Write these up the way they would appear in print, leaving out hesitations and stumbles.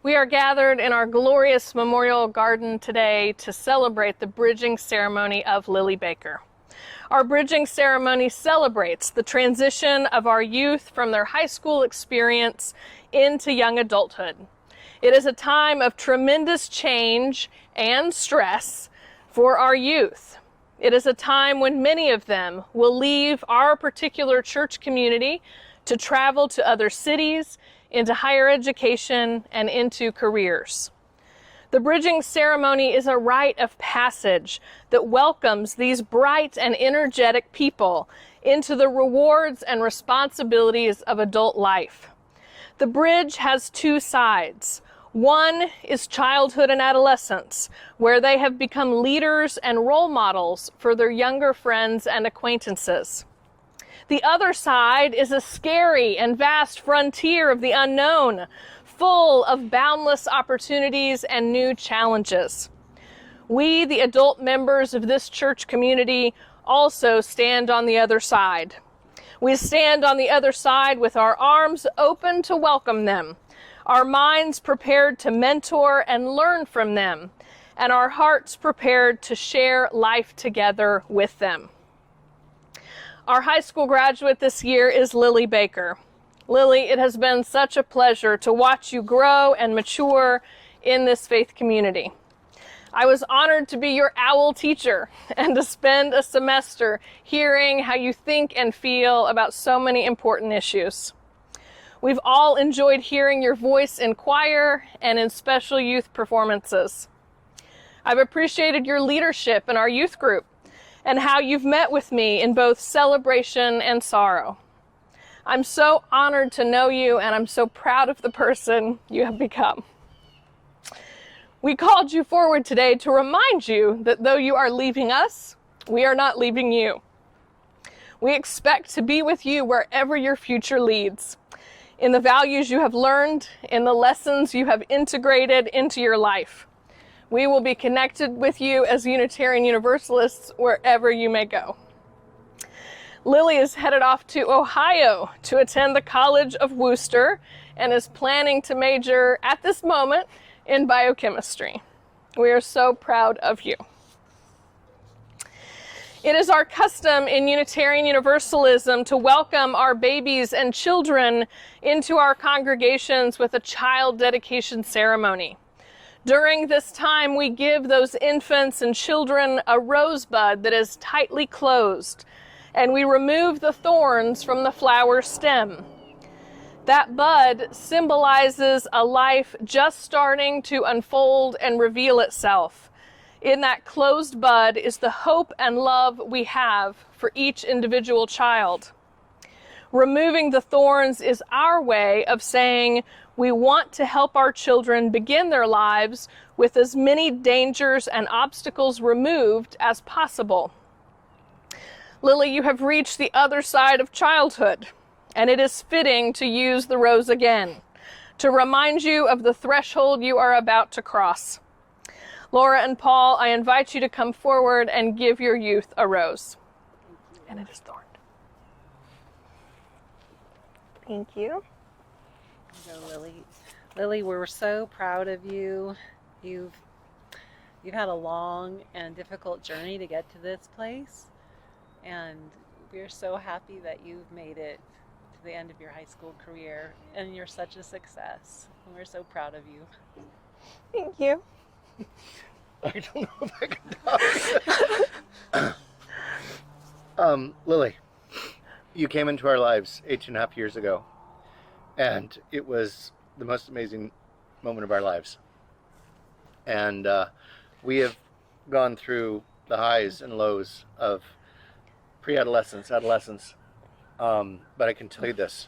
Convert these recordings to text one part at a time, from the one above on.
We are gathered in our glorious memorial garden today to celebrate the bridging ceremony of Lily Baker. Our bridging ceremony celebrates the transition of our youth from their high school experience into young adulthood. It is a time of tremendous change and stress for our youth. It is a time when many of them will leave our particular church community to travel to other cities, into higher education, and into careers. The bridging ceremony is a rite of passage that welcomes these bright and energetic people into the rewards and responsibilities of adult life. The bridge has two sides. One is childhood and adolescence, where they have become leaders and role models for their younger friends and acquaintances. The other side is a scary and vast frontier of the unknown, full of boundless opportunities and new challenges. We, the adult members of this church community, also stand on the other side. We stand on the other side with our arms open to welcome them, our minds prepared to mentor and learn from them, and our hearts prepared to share life together with them. Our high school graduate this year is Lily Baker. Lily, it has been such a pleasure to watch you grow and mature in this faith community. I was honored to be your OWL teacher and to spend a semester hearing how you think and feel about so many important issues. We've all enjoyed hearing your voice in choir and in special youth performances. I've appreciated your leadership in our youth group and how you've met with me in both celebration and sorrow. I'm so honored to know you, and I'm so proud of the person you have become. We called you forward today to remind you that though you are leaving us, we are not leaving you. We expect to be with you wherever your future leads, in the values you have learned, in the lessons you have integrated into your life. We will be connected with you as Unitarian Universalists wherever you may go. Lily is headed off to Ohio to attend the College of Wooster and is planning to major at this moment in biochemistry. We are so proud of you. It is our custom in Unitarian Universalism to welcome our babies and children into our congregations with a child dedication ceremony. During this time, we give those infants and children a rosebud that is tightly closed, and we remove the thorns from the flower stem. That bud symbolizes a life just starting to unfold and reveal itself. In that closed bud is the hope and love we have for each individual child. Removing the thorns is our way of saying we want to help our children begin their lives with as many dangers and obstacles removed as possible. Lily, you have reached the other side of childhood, and it is fitting to use the rose again, to remind you of the threshold you are about to cross. Laura and Paul, I invite you to come forward and give your youth a rose. And it is thorned. Thank you. Go, Lily. Lily, we're so proud of you. You've had a long and difficult journey to get to this place, and we're so happy that you've made it to the end of your high school career, and you're such a success. And we're so proud of you. Thank you. I don't know if I can talk. Lily, you came into our lives 8.5 years ago, and it was the most amazing moment of our lives. And we have gone through the highs and lows of pre-adolescence, adolescence. But I can tell you this,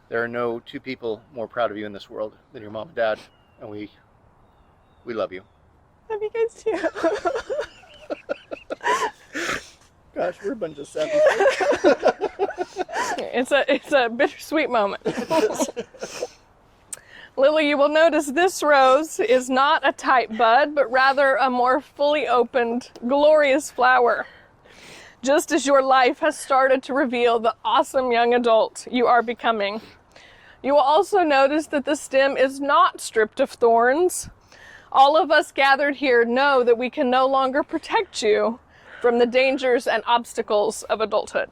there are no two people more proud of you in this world than your mom and dad, and we love you. Love you guys too. Gosh, we're a bunch of savage. It's a bittersweet moment. Lily, you will notice this rose is not a tight bud, but rather a more fully opened, glorious flower. Just as your life has started to reveal the awesome young adult you are becoming, You will also notice that the stem is not stripped of thorns. All of us gathered here know that we can no longer protect you from the dangers and obstacles of adulthood.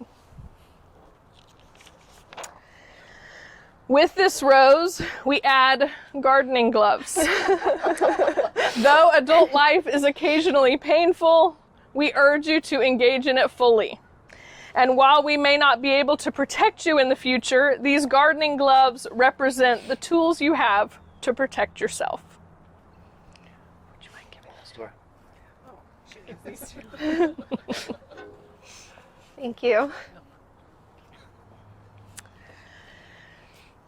With this rose, we add gardening gloves. Though adult life is occasionally painful, we urge you to engage in it fully. And while we may not be able to protect you in the future, these gardening gloves represent the tools you have to protect yourself. Would you mind giving those to her? Oh, she gets these too. Thank you.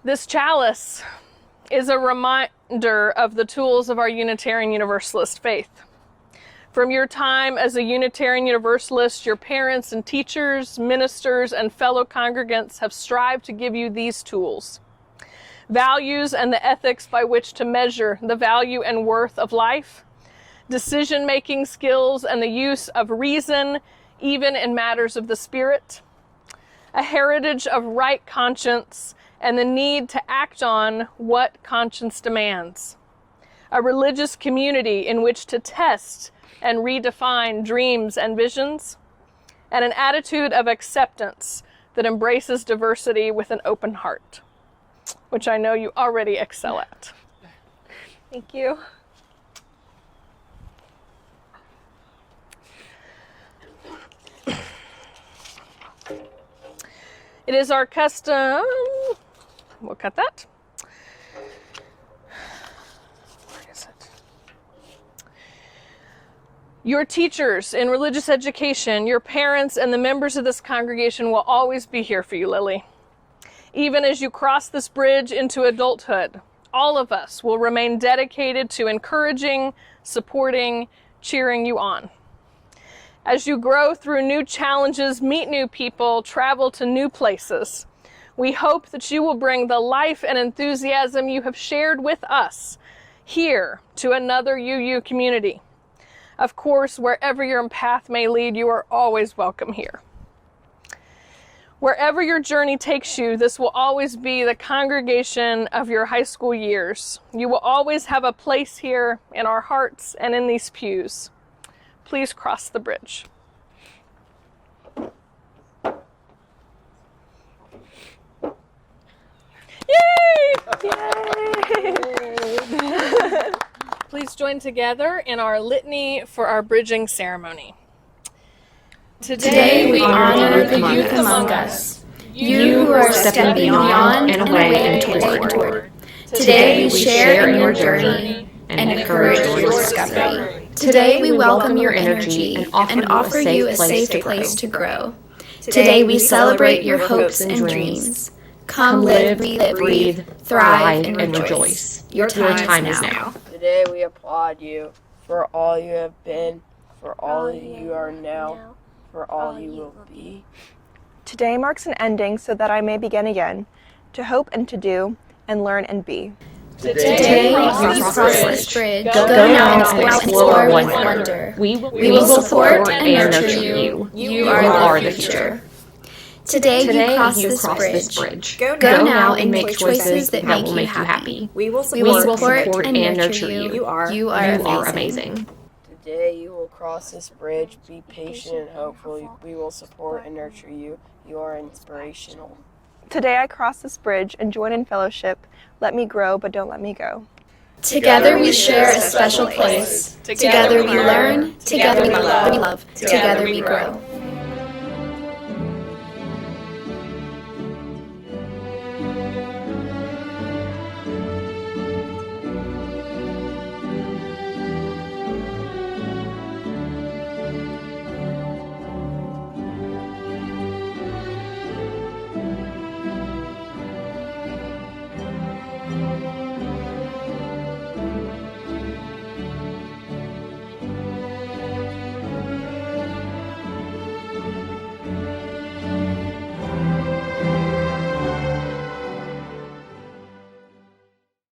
This chalice is a reminder of the tools of our Unitarian Universalist faith. From your time as a Unitarian Universalist, your parents and teachers, ministers, and fellow congregants have strived to give you these tools. Values and the ethics by which to measure the value and worth of life, decision-making skills and the use of reason, even in matters of the spirit, a heritage of right conscience, and the need to act on what conscience demands, a religious community in which to test and redefine dreams and visions, and an attitude of acceptance that embraces diversity with an open heart, which I know you already excel at. Thank you. It is our custom, we'll cut that. Where is it? Your teachers in religious education, your parents, and the members of this congregation will always be here for you, Lily. Even as you cross this bridge into adulthood, all of us will remain dedicated to encouraging, supporting, cheering you on. As you grow through new challenges, meet new people, travel to new places, we hope that you will bring the life and enthusiasm you have shared with us here to another UU community. Of course, wherever your path may lead, you are always welcome here. Wherever your journey takes you, this will always be the congregation of your high school years. You will always have a place here in our hearts and in these pews. Please cross the bridge. Yay! Yay! Please join together in our litany for our bridging ceremony. Today we honor the youth among us, you who are stepping beyond and away and toward. Today we share in your journey and encourage your discovery. Today we welcome your energy and offer you a safe place to grow. Today we celebrate your hopes and dreams. Come live, breathe, thrive, and rejoice. Your time is now. Today we applaud you for all you have been, for all you are now, for all you will be. Today marks an ending so that I may begin again, to hope and to do, and learn and be. Today we cross this bridge. Go now and explore with wonder. We will support and nurture you. You are the future. Today you cross this bridge. Go now and make choices that make you happy. We will support and nurture you. You are amazing. Today you will cross this bridge. Be patient and hopeful. We will support and nurture you. You are inspirational. Today I cross this bridge and join in fellowship. Let me grow, but don't let me go. Together we share a special place. Together we learn. Together we love. Together we grow.